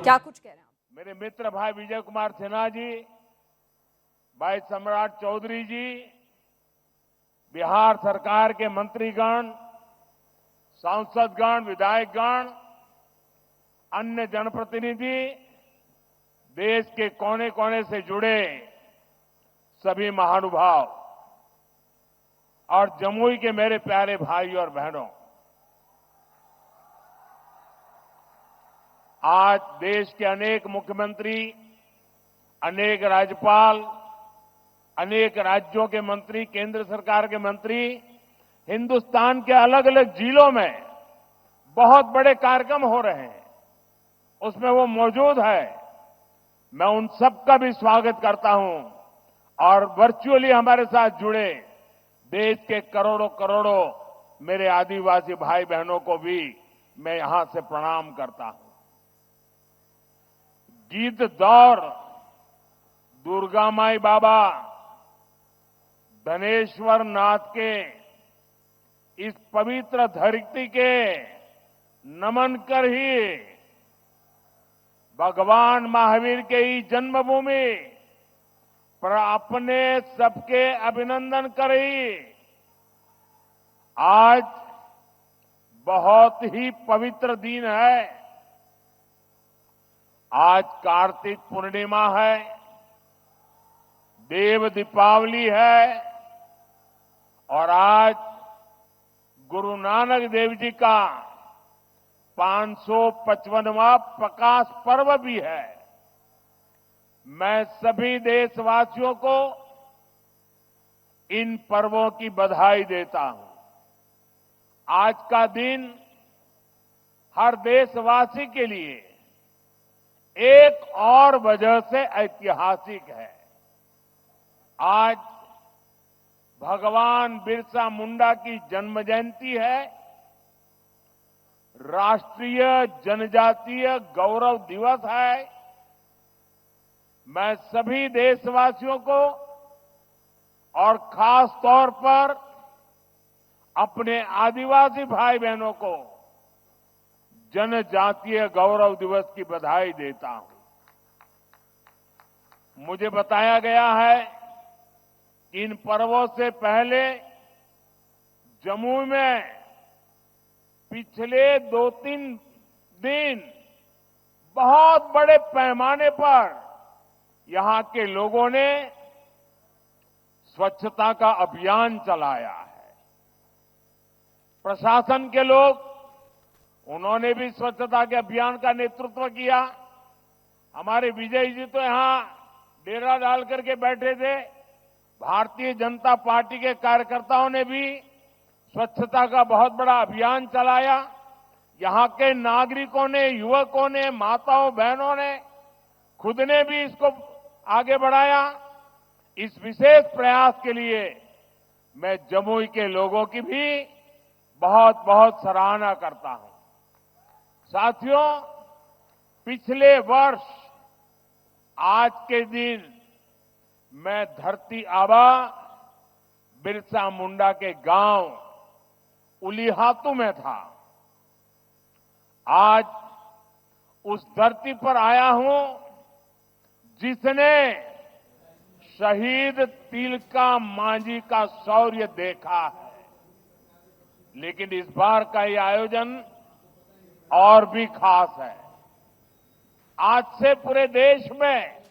क्या कुछ कह रहे हैं आप? मेरे मित्र भाई विजय कुमार सिन्हा जी, भाई सम्राट चौधरी जी, बिहार सरकार के मंत्रीगण, सांसदगण, विधायकगण, अन्य जनप्रतिनिधि, देश के कोने कोने से जुड़े सभी महानुभाव और जमुई के मेरे प्यारे भाई और बहनों, आज देश के अनेक मुख्यमंत्री, अनेक राज्यपाल, अनेक राज्यों के मंत्री, केंद्र सरकार के मंत्री हिंदुस्तान के अलग अलग जिलों में बहुत बड़े कार्यक्रम हो रहे हैं, उसमें वो मौजूद है। मैं उन सबका भी स्वागत करता हूं और वर्चुअली हमारे साथ जुड़े देश के करोड़ों करोड़ों मेरे आदिवासी भाई बहनों को भी मैं यहां से प्रणाम करता हूं। गीत दौर दुर्गा माई बाबा धनेश्वर नाथ के इस पवित्र धरती के नमन कर ही भगवान महावीर के ही जन्मभूमि पर अपने सबके अभिनंदन करी। आज बहुत ही पवित्र दिन है। आज कार्तिक पूर्णिमा है, देव दीपावली है और आज गुरु नानक देव जी का 555वां प्रकाश पर्व भी है। मैं सभी देशवासियों को इन पर्वों की बधाई देता हूं। आज का दिन हर देशवासी के लिए एक और वजह से ऐतिहासिक है। आज भगवान बिरसा मुंडा की जन्म जयंती है। राष्ट्रीय जनजातीय गौरव दिवस है। मैं सभी देशवासियों को और खास तौर पर अपने आदिवासी भाई बहनों को जनजातीय गौरव दिवस की बधाई देता हूं। मुझे बताया गया है कि इन पर्वों से पहले जम्मू में पिछले 2-3 दिन बहुत बड़े पैमाने पर यहां के लोगों ने स्वच्छता का अभियान चलाया है। प्रशासन के लोग, उन्होंने भी स्वच्छता के अभियान का नेतृत्व किया। हमारे विजय जी तो यहां डेरा डाल करके बैठे थे। भारतीय जनता पार्टी के कार्यकर्ताओं ने भी स्वच्छता का बहुत बड़ा अभियान चलाया। यहां के नागरिकों ने, युवकों ने, माताओं बहनों ने खुद ने भी इसको आगे बढ़ाया। इस विशेष प्रयास के लिए मैं जमुई के लोगों की भी बहुत बहुत सराहना करता हूं। साथियों, पिछले वर्ष आज के दिन मैं धरती आबा बिरसा मुंडा के गांव उलीहातू में था। आज उस धरती पर आया हूं जिसने शहीद तिलका मांझी का शौर्य देखा है। लेकिन इस बार का ये आयोजन और भी खास है। आज से पूरे देश में,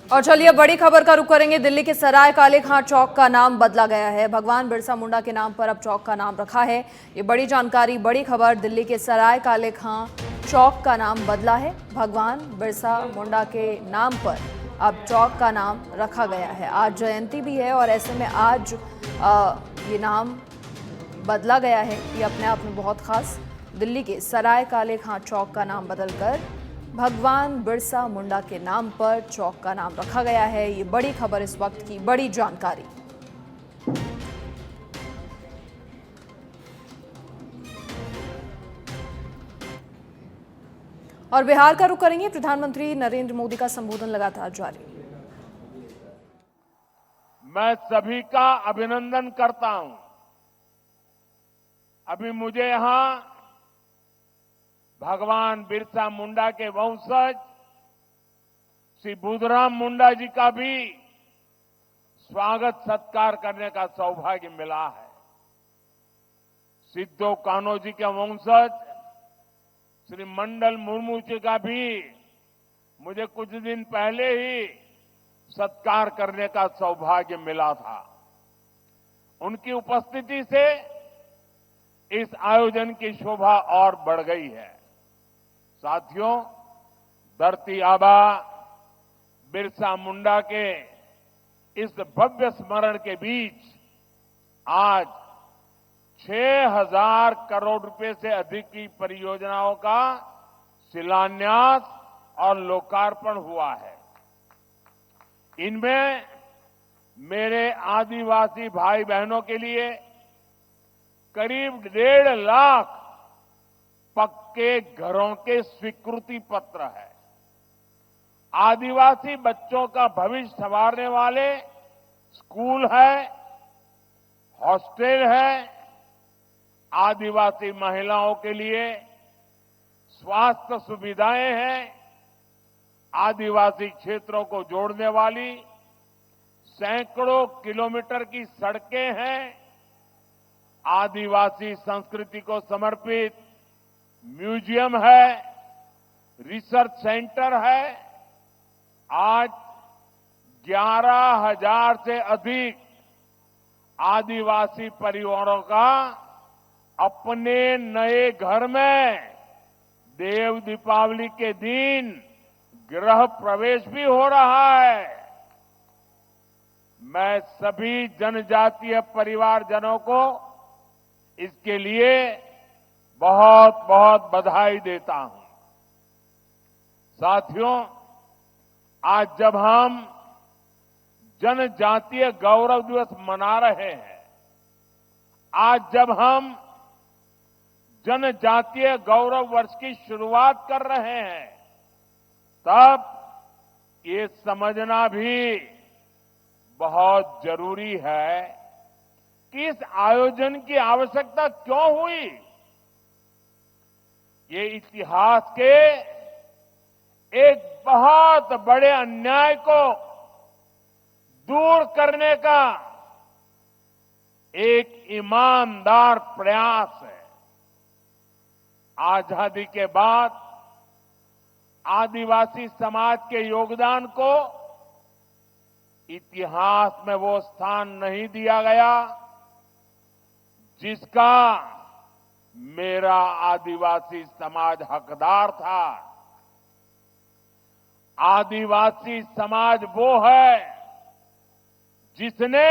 और चलिए बड़ी खबर का रुख करेंगे। दिल्ली के सराय काले खां चौक का नाम बदला गया है। भगवान बिरसा मुंडा के नाम पर अब चौक का नाम रखा है। ये बड़ी जानकारी, बड़ी खबर। दिल्ली के सराय काले खां चौक का नाम बदला है। भगवान बिरसा मुंडा के नाम पर अब चौक का नाम रखा गया है। आज जयंती भी है और ऐसे में आज ये नाम बदला गया है। ये अपने आप में बहुत खास। दिल्ली के सराय काले खां चौक का नाम बदलकर भगवान बिरसा मुंडा के नाम पर चौक का नाम रखा गया है। ये बड़ी खबर, इस वक्त की बड़ी जानकारी। और बिहार का रुख करेंगे। प्रधानमंत्री नरेंद्र मोदी का संबोधन लगातार जारी। मैं सभी का अभिनंदन करता हूं। अभी मुझे यहां भगवान बिरसा मुंडा के वंशज श्री बुधराम मुंडा जी का भी स्वागत सत्कार करने का सौभाग्य मिला है। सिद्धो कान्हो जी के वंशज श्री मंडल मुर्मू जी का भी मुझे कुछ दिन पहले ही सत्कार करने का सौभाग्य मिला था। उनकी उपस्थिति से इस आयोजन की शोभा और बढ़ गई है। साथियों, धरती आबा बिरसा मुंडा के इस भव्य स्मरण के बीच आज 6,000 करोड़ रुपए से अधिक की परियोजनाओं का शिलान्यास और लोकार्पण हुआ है। इनमें मेरे आदिवासी भाई बहनों के लिए करीब 1.5 लाख पक्के घरों के स्वीकृति पत्र है। आदिवासी बच्चों का भविष्य संवारने वाले स्कूल है, हॉस्टल है, आदिवासी महिलाओं के लिए स्वास्थ्य सुविधाएं हैं, आदिवासी क्षेत्रों को जोड़ने वाली सैकड़ों किलोमीटर की सड़कें हैं, आदिवासी संस्कृति को समर्पित म्यूजियम है, रिसर्च सेंटर है। आज 11,000 से अधिक आदिवासी परिवारों का अपने नए घर में देव दीपावली के दिन गृह प्रवेश भी हो रहा है। मैं सभी जनजातीय परिवारजनों को इसके लिए बहुत बहुत बधाई देता हूं। साथियों, आज जब हम जनजातीय गौरव दिवस मना रहे हैं, आज जब हम जनजातीय गौरव वर्ष की शुरुआत कर रहे हैं, तब ये समझना भी बहुत जरूरी है कि इस आयोजन की आवश्यकता क्यों हुई। ये इतिहास के एक बहुत बड़े अन्याय को दूर करने का एक ईमानदार प्रयास है। आजादी के बाद आदिवासी समाज के योगदान को इतिहास में वो स्थान नहीं दिया गया जिसका मेरा आदिवासी समाज हकदार था। आदिवासी समाज वो है जिसने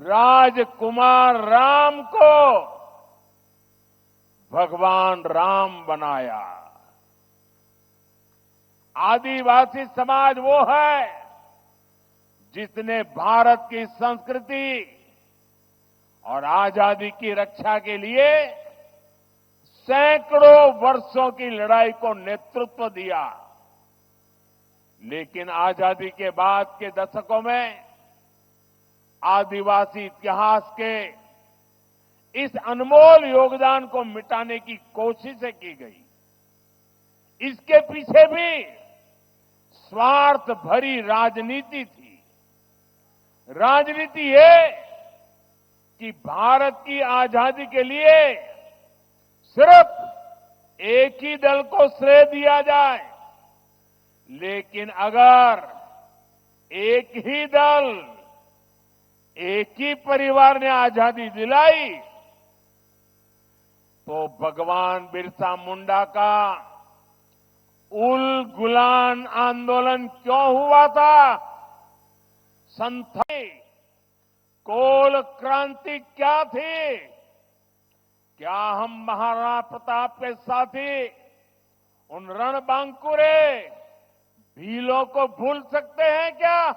राजकुमार राम को भगवान राम बनाया। आदिवासी समाज वो है जिसने भारत की संस्कृति और आजादी की रक्षा के लिए सैकड़ों वर्षों की लड़ाई को नेतृत्व दिया। लेकिन आजादी के बाद के दशकों में आदिवासी इतिहास के इस अनमोल योगदान को मिटाने की कोशिशें की गई। इसके पीछे भी स्वार्थ भरी राजनीति थी। राजनीति ये कि भारत की आजादी के लिए सिर्फ एक ही दल को श्रेय दिया जाए, लेकिन अगर एक ही दल, एक ही परिवार ने आजादी दिलाई तो भगवान बिरसा मुंडा का उल गुलान आंदोलन क्यों हुआ था? संथाई कोल क्रांति क्या थी? क्या हम महाराणा प्रताप के साथी उन रणबांकुरे भीलों को भूल सकते हैं क्या?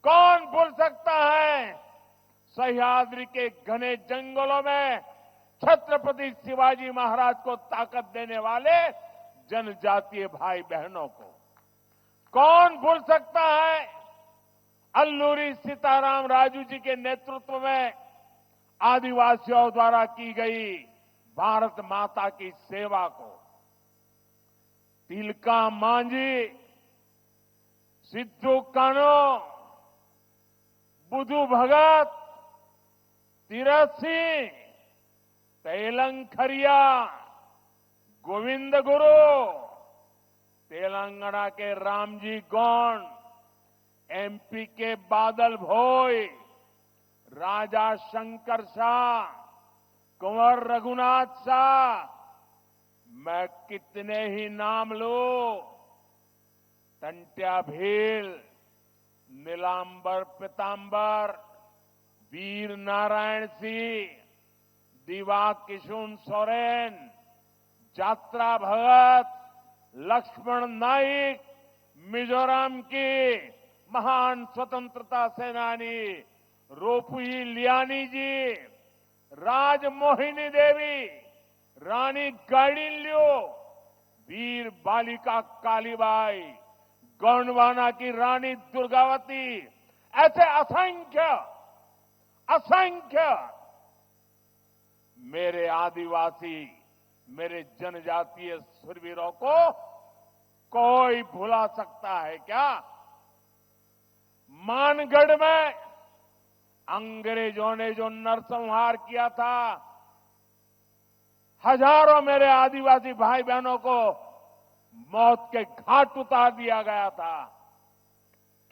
कौन भूल सकता है सह्याद्री के घने जंगलों में छत्रपति शिवाजी महाराज को ताकत देने वाले जनजातीय भाई बहनों को? कौन भूल सकता है अल्लूरी सीताराम राजू जी के नेतृत्व में आदिवासियों द्वारा की गई भारत माता की सेवा को तिलका मांझी, सिद्धू कानो, बुधु भगत, तीरथ सिंह, तेलंखरिया, गोविंद गुरु, तेलंगाना के रामजी गौंड, एमपी के बादल भोई, राजा शंकर शाह, कुंवर रघुनाथ शाह, मैं कितने ही नाम लूं। टंट्या भील, नीलांबर पीतांबर, वीर नारायण सिंह, दिवा किशुन सोरेन, जात्रा भगत, लक्ष्मण नाइक, मिजोरम की महान स्वतंत्रता सेनानी रोपुई लियानी जी, राजमोहिनी देवी, रानी गाइडिनल्यू, वीर बालिका कालीबाई, गोंडवाना की रानी दुर्गावती, ऐसे असंख्य असंख्य मेरे आदिवासी, मेरे जनजातीय शूरवीरों को कोई भुला सकता है क्या? मानगढ़ में अंग्रेजों ने जो नरसंहार किया था, हजारों मेरे आदिवासी भाई बहनों को मौत के घाट उतार दिया गया था।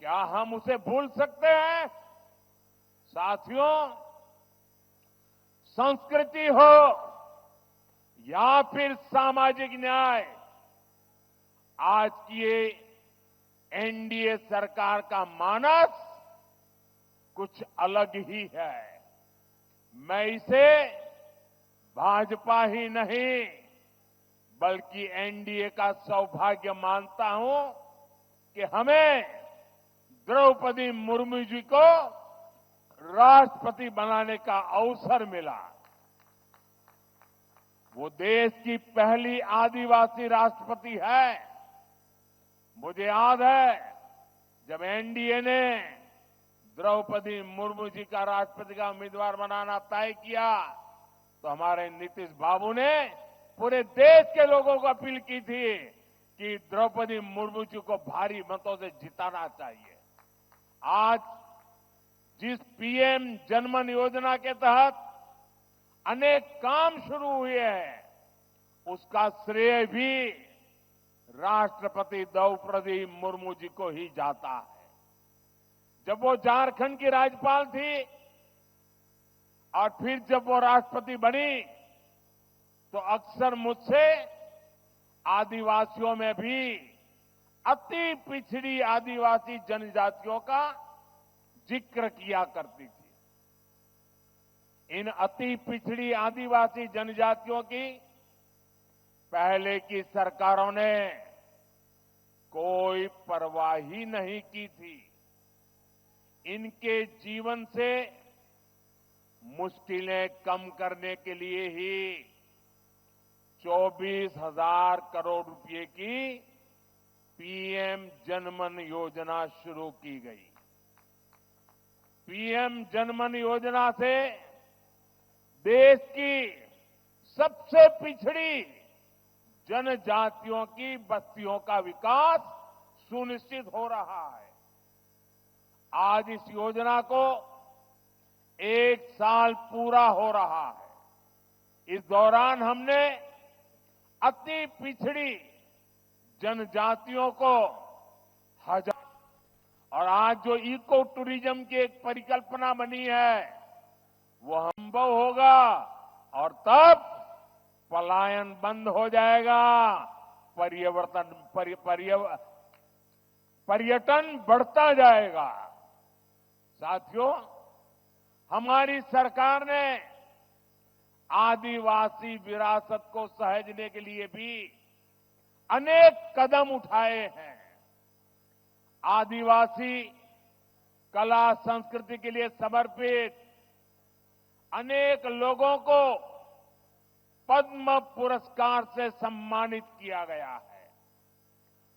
क्या हम उसे भूल सकते हैं? साथियों, संस्कृति हो या फिर सामाजिक न्याय, आज की ये एनडीए सरकार का मानस कुछ अलग ही है। मैं इसे भाजपा ही नहीं बल्कि एनडीए का सौभाग्य मानता हूं कि हमें द्रौपदी मुर्मू जी को राष्ट्रपति बनाने का अवसर मिला। वो देश की पहली आदिवासी राष्ट्रपति है। मुझे याद है जब एनडीए ने द्रौपदी मुर्मू जी का राष्ट्रपति का उम्मीदवार बनाना तय किया तो हमारे नीतीश बाबू ने पूरे देश के लोगों को अपील की थी कि द्रौपदी मुर्मू जी को भारी मतों से जिताना चाहिए। आज जिस पीएम जनमन योजना के तहत अनेक काम शुरू हुए हैं, उसका श्रेय भी राष्ट्रपति द्रौपदी मुर्मू जी को ही जाता है। जब वो झारखंड की राज्यपाल थी और फिर जब वो राष्ट्रपति बनी तो अक्सर मुझसे आदिवासियों में भी अति पिछड़ी आदिवासी जनजातियों का जिक्र किया करती थी। इन अति पिछड़ी आदिवासी जनजातियों की पहले की सरकारों ने कोई परवाह ही नहीं की थी। इनके जीवन से मुश्किलें कम करने के लिए ही 24,000 करोड़ रुपए की पीएम जनमन योजना शुरू की गई। पीएम जनमन योजना से देश की सबसे पिछड़ी जनजातियों की बस्तियों का विकास सुनिश्चित हो रहा है। आज इस योजना को 1 साल पूरा हो रहा है। इस दौरान हमने अति पिछड़ी जनजातियों को और आज जो इको टूरिज्म की एक परिकल्पना बनी है वो संभव होगा और तब पलायन बंद हो जाएगा, पर्यटन बढ़ता जाएगा। साथियों, हमारी सरकार ने आदिवासी विरासत को सहेजने के लिए भी अनेक कदम उठाए हैं। आदिवासी कला संस्कृति के लिए समर्पित अनेक लोगों को पद्म पुरस्कार से सम्मानित किया गया है।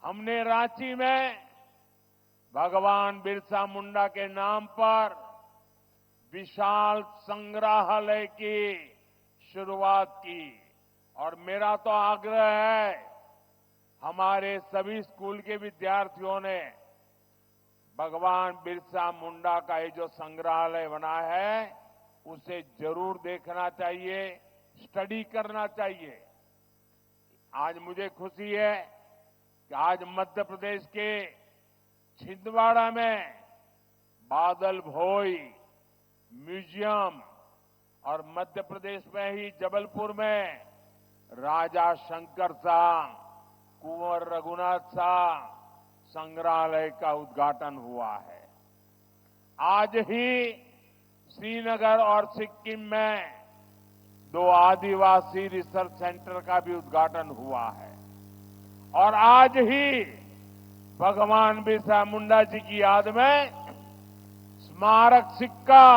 हमने रांची में भगवान बिरसा मुंडा के नाम पर विशाल संग्रहालय की शुरुआत की और मेरा तो आग्रह है हमारे सभी स्कूल के विद्यार्थियों ने भगवान बिरसा मुंडा का ये जो संग्रहालय बना है उसे जरूर देखना चाहिए, स्टडी करना चाहिए। आज मुझे खुशी है कि आज मध्य प्रदेश के छिंदवाड़ा में बादल भोई म्यूजियम और मध्य प्रदेश में ही जबलपुर में राजा शंकर शाह, कुंवर रघुनाथ शाह संग्रहालय का उद्घाटन हुआ है। आज ही श्रीनगर और सिक्किम में 2 आदिवासी रिसर्च सेंटर का भी उद्घाटन हुआ है और आज ही भगवान बिरसा मुंडा जी की याद में स्मारक सिक्का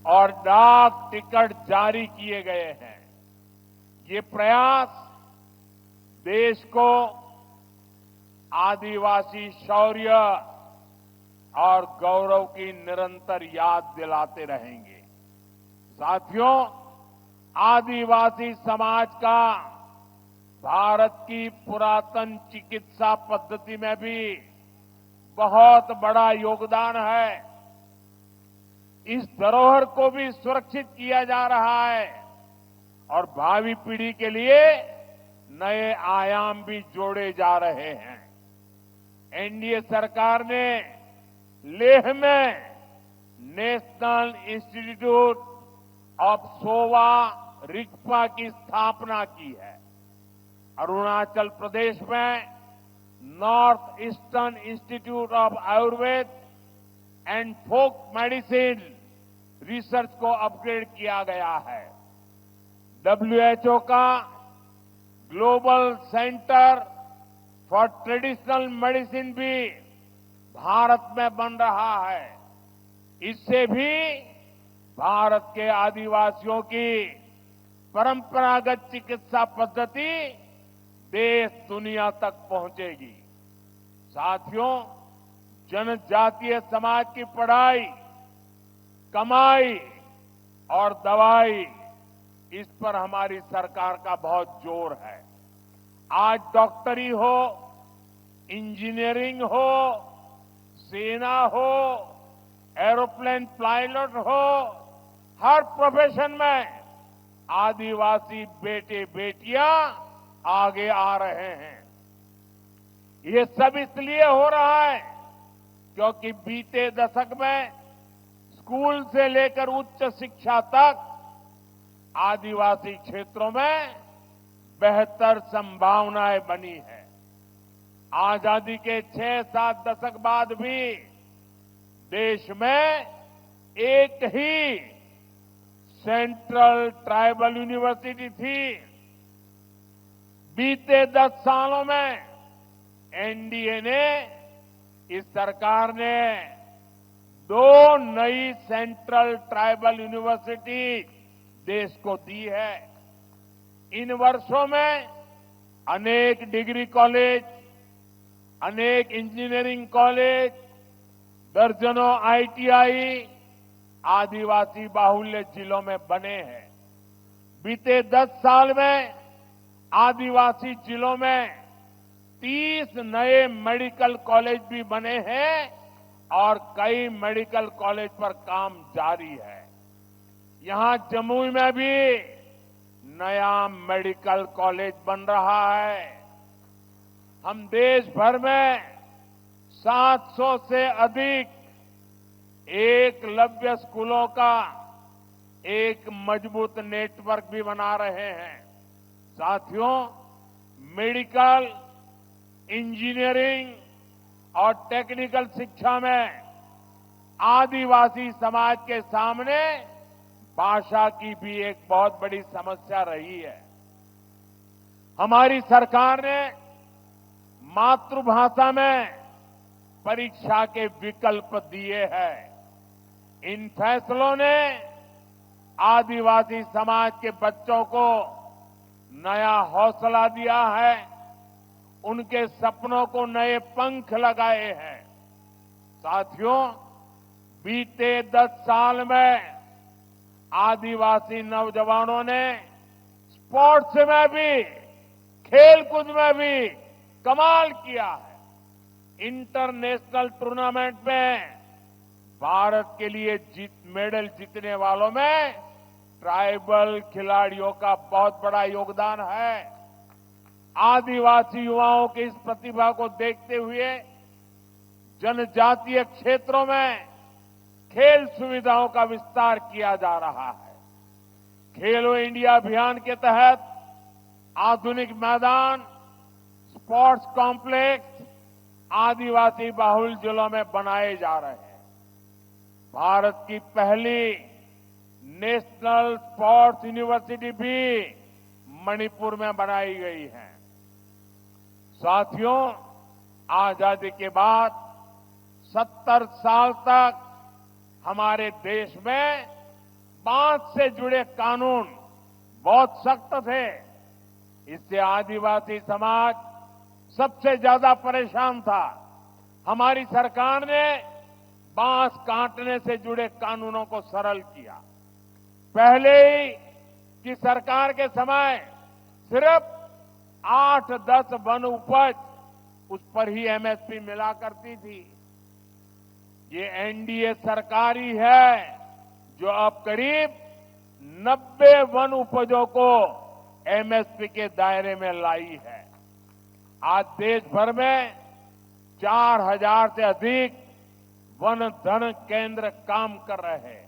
और डाक टिकट जारी किए गए हैं। ये प्रयास देश को आदिवासी शौर्य और गौरव की निरंतर याद दिलाते रहेंगे। साथियों, आदिवासी समाज का भारत की पुरातन चिकित्सा पद्धति में भी बहुत बड़ा योगदान है। इस धरोहर को भी सुरक्षित किया जा रहा है और भावी पीढ़ी के लिए नए आयाम भी जोड़े जा रहे हैं। एनडीए सरकार ने लेह में national institute of Sowa Rigpa की स्थापना की है। अरुणाचल प्रदेश में north eastern institute of Ayurveda and folk medicine research को अपग्रेड किया गया है। डब्ल्यूएचओ का global centre for traditional medicine भी भारत में बन रहा है। इससे भी भारत के आदिवासियों की परंपरागत चिकित्सा पद्धति देश दुनिया तक पहुंचेगी। साथियों, जनजातीय समाज की पढ़ाई, कमाई और दवाई, इस पर हमारी सरकार का बहुत जोर है। आज डॉक्टरी हो, इंजीनियरिंग हो, सेना हो, एरोप्लेन पायलट हो, हर प्रोफेशन में आदिवासी बेटे बेटियां आगे आ रहे हैं। ये सब इसलिए हो रहा है क्योंकि बीते दशक में स्कूल से लेकर उच्च शिक्षा तक आदिवासी क्षेत्रों में बेहतर संभावनाएं बनी है। आजादी के 6-7 दशक बाद भी देश में एक ही सेंट्रल ट्राइबल यूनिवर्सिटी थी। बीते 10 सालों में एनडीए ने, इस सरकार ने 2 नई सेंट्रल ट्राइबल यूनिवर्सिटी देश को दी है। इन वर्षों में अनेक डिग्री कॉलेज, अनेक इंजीनियरिंग कॉलेज, दर्जनों आईटीआई आदिवासी बाहुल्य जिलों में बने हैं। बीते 10 साल में आदिवासी जिलों में 30 नए मेडिकल कॉलेज भी बने हैं और कई मेडिकल कॉलेज पर काम जारी है। यहां जमुई में भी नया मेडिकल कॉलेज बन रहा है। हम देश भर में 700 से अधिक एकलव्य स्कूलों का एक मजबूत नेटवर्क भी बना रहे हैं। साथियों, मेडिकल, इंजीनियरिंग और टेक्निकल शिक्षा में आदिवासी समाज के सामने भाषा की भी एक बहुत बड़ी समस्या रही है। हमारी सरकार ने मातृभाषा में परीक्षा के विकल्प दिए हैं। इन फैसलों ने आदिवासी समाज के बच्चों को नया हौसला दिया है, उनके सपनों को नए पंख लगाए हैं। साथियों, बीते 10 साल में आदिवासी नौजवानों ने स्पोर्ट्स में भी, खेलकूद में भी कमाल किया है। इंटरनेशनल टूर्नामेंट में भारत के लिए मेडल जीतने वालों में ट्राइबल खिलाड़ियों का बहुत बड़ा योगदान है। आदिवासी युवाओं की इस प्रतिभा को देखते हुए जनजातीय क्षेत्रों में खेल सुविधाओं का विस्तार किया जा रहा है। खेलो इंडिया अभियान के तहत आधुनिक मैदान, स्पोर्ट्स कॉम्प्लेक्स आदिवासी बाहुल जिलों में बनाए जा रहे हैं। भारत की पहली नेशनल स्पोर्ट्स यूनिवर्सिटी भी मणिपुर में बनाई गई है। साथियों, आजादी के बाद 70 साल तक हमारे देश में बांस से जुड़े कानून बहुत सख्त थे। इससे आदिवासी समाज सबसे ज्यादा परेशान था। हमारी सरकार ने बांस काटने से जुड़े कानूनों को सरल किया। पहले ही की सरकार के समय सिर्फ 8-10 वन उपज, उस पर ही एमएसपी मिला करती थी। ये एनडीए सरकार ही है जो अब करीब 90 वन उपजों को एमएसपी के दायरे में लाई है। आज देश भर में 4000 से अधिक वन धन केंद्र काम कर रहे हैं।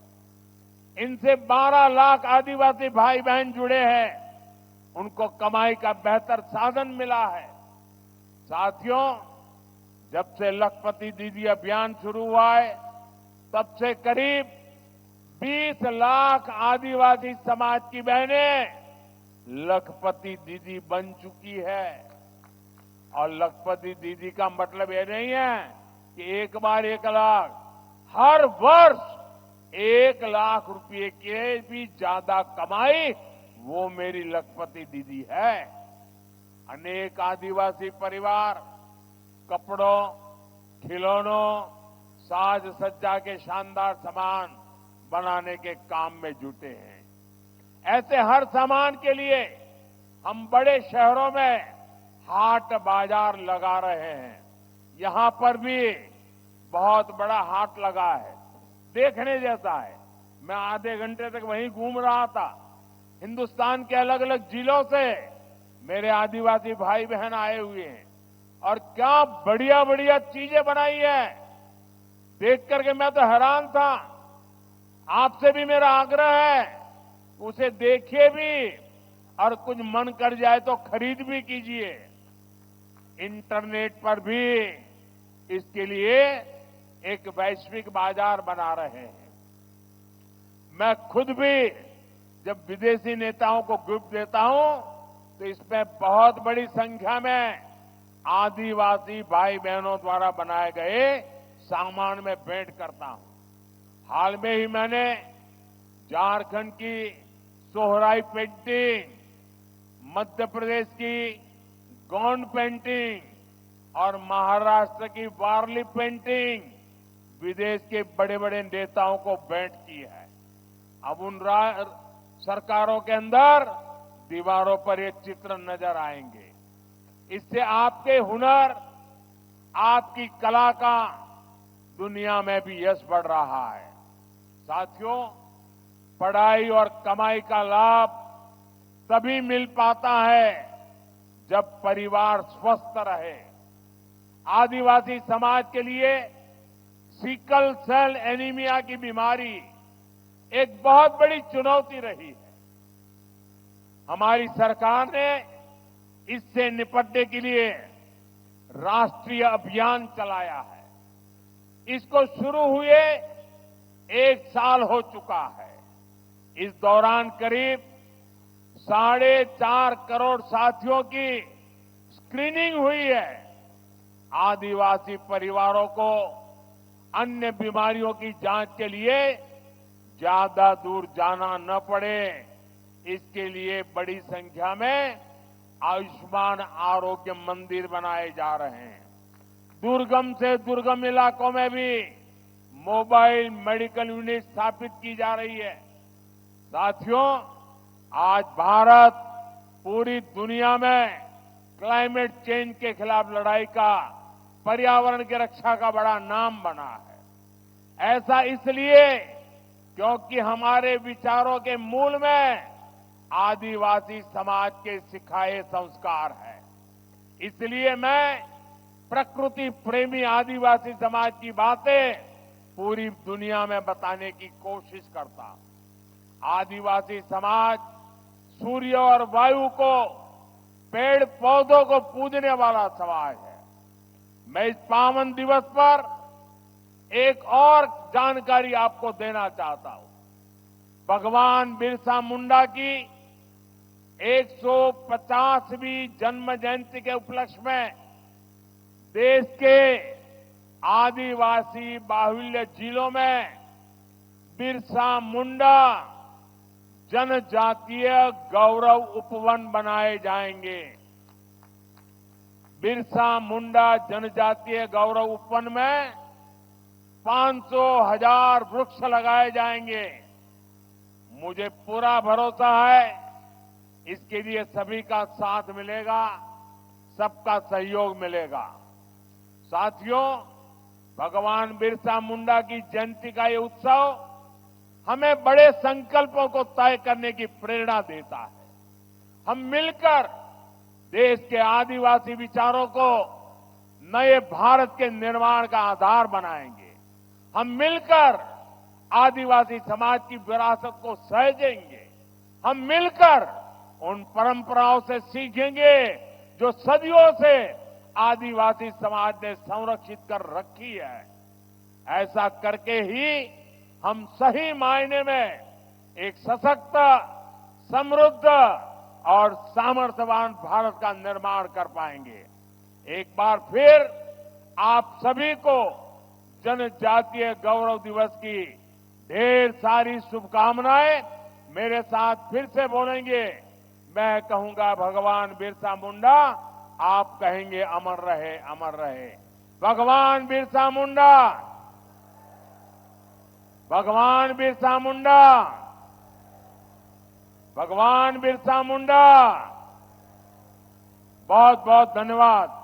इनसे 12 लाख आदिवासी भाई बहन जुड़े हैं। उनको कमाई का बेहतर साधन मिला है। साथियों, जब से लखपति दीदी अभियान शुरू हुआ है, तब से करीब 20 लाख आदिवासी समाज की बहनें लखपति दीदी बन चुकी है। और लखपति दीदी का मतलब ये नहीं है कि एक बार 1 लाख, हर वर्ष 1 लाख रुपए के भी ज्यादा कमाई वो मेरी लखपति दीदी है। अनेक आदिवासी परिवार कपड़ों, खिलौनों, साज सज्जा के शानदार सामान बनाने के काम में जुटे हैं। ऐसे हर सामान के लिए हम बड़े शहरों में हाट बाजार लगा रहे हैं। यहां पर भी बहुत बड़ा हाट लगा है, देखने जैसा है। मैं आधे घंटे तक वहीं घूम रहा था। हिंदुस्तान के अलग अलग जिलों से मेरे आदिवासी भाई बहन आए हुए हैं और क्या बढ़िया बढ़िया चीजें बनाई है। देख करके मैं तो हैरान था। आपसे भी मेरा आग्रह है, उसे देखिए भी और कुछ मन कर जाए तो खरीद भी कीजिए। इंटरनेट पर भी इसके लिए एक वैश्विक बाजार बना रहे हैं। मैं खुद भी जब विदेशी नेताओं को गिफ्ट देता हूं तो इसमें बहुत बड़ी संख्या में आदिवासी भाई बहनों द्वारा बनाए गए सामान में भेंट करता हूं। हाल में ही मैंने झारखंड की सोहराई पेंटिंग, मध्य प्रदेश की गोंड पेंटिंग और महाराष्ट्र की वारली पेंटिंग विदेश के बड़े बड़े नेताओं को भेंट की है। अब उन सरकारों के अंदर दीवारों पर ये चित्र नजर आएंगे। इससे आपके हुनर, आपकी कला का दुनिया में भी यश बढ़ रहा है। साथियों, पढ़ाई और कमाई का लाभ तभी मिल पाता है जब परिवार स्वस्थ रहे। आदिवासी समाज के लिए सिकल सेल एनीमिया की बीमारी एक बहुत बड़ी चुनौती रही है। हमारी सरकार ने इससे निपटने के लिए राष्ट्रीय अभियान चलाया है। इसको शुरू हुए 1 साल हो चुका है। इस दौरान करीब 4.5 करोड़ साथियों की स्क्रीनिंग हुई है। आदिवासी परिवारों को अन्य बीमारियों की जांच के लिए ज्यादा दूर जाना न पड़े, इसके लिए बड़ी संख्या में आयुष्मान आरोग्य मंदिर बनाए जा रहे हैं। दुर्गम से दुर्गम इलाकों में भी मोबाइल मेडिकल यूनिट स्थापित की जा रही है। साथियों, आज भारत पूरी दुनिया में क्लाइमेट चेंज के खिलाफ लड़ाई का, पर्यावरण की रक्षा का बड़ा नाम बना है। ऐसा इसलिए क्योंकि हमारे विचारों के मूल में आदिवासी समाज के सिखाए संस्कार है। इसलिए मैं प्रकृति प्रेमी आदिवासी समाज की बातें पूरी दुनिया में बताने की कोशिश करता हूं। आदिवासी समाज सूर्य और वायु को, पेड़ पौधों को पूजने वाला समाज है। मैं इस पावन दिवस पर एक और जानकारी आपको देना चाहता हूं। भगवान बिरसा मुंडा की 150वीं जन्म जयंती के उपलक्ष्य में देश के आदिवासी बाहुल्य जिलों में बिरसा मुंडा जनजातीय गौरव उपवन बनाए जाएंगे। बिरसा मुंडा जनजातीय गौरव उपवन में 500,000 वृक्ष लगाए जाएंगे। मुझे पूरा भरोसा है इसके लिए सभी का साथ मिलेगा, सबका सहयोग मिलेगा। साथियों, भगवान बिरसा मुंडा की जयंती का ये उत्सव हमें बड़े संकल्पों को तय करने की प्रेरणा देता है। हम मिलकर देश के आदिवासी विचारों को नए भारत के निर्माण का आधार बनाएंगे। हम मिलकर आदिवासी समाज की विरासत को सहेजेंगे। हम मिलकर उन परंपराओं से सीखेंगे जो सदियों से आदिवासी समाज ने संरक्षित कर रखी है। ऐसा करके ही हम सही मायने में एक सशक्त, समृद्ध और सामर्थ्यवान भारत का निर्माण कर पाएंगे। एक बार फिर आप सभी को जनजातीय गौरव दिवस की ढेर सारी शुभकामनाएं। मेरे साथ फिर से बोलेंगे, मैं कहूंगा भगवान बिरसा मुंडा, आप कहेंगे अमर रहे, अमर रहे। भगवान बिरसा मुंडा, भगवान बिरसा मुंडा, भगवान बिरसा मुंडा। बहुत बहुत धन्यवाद।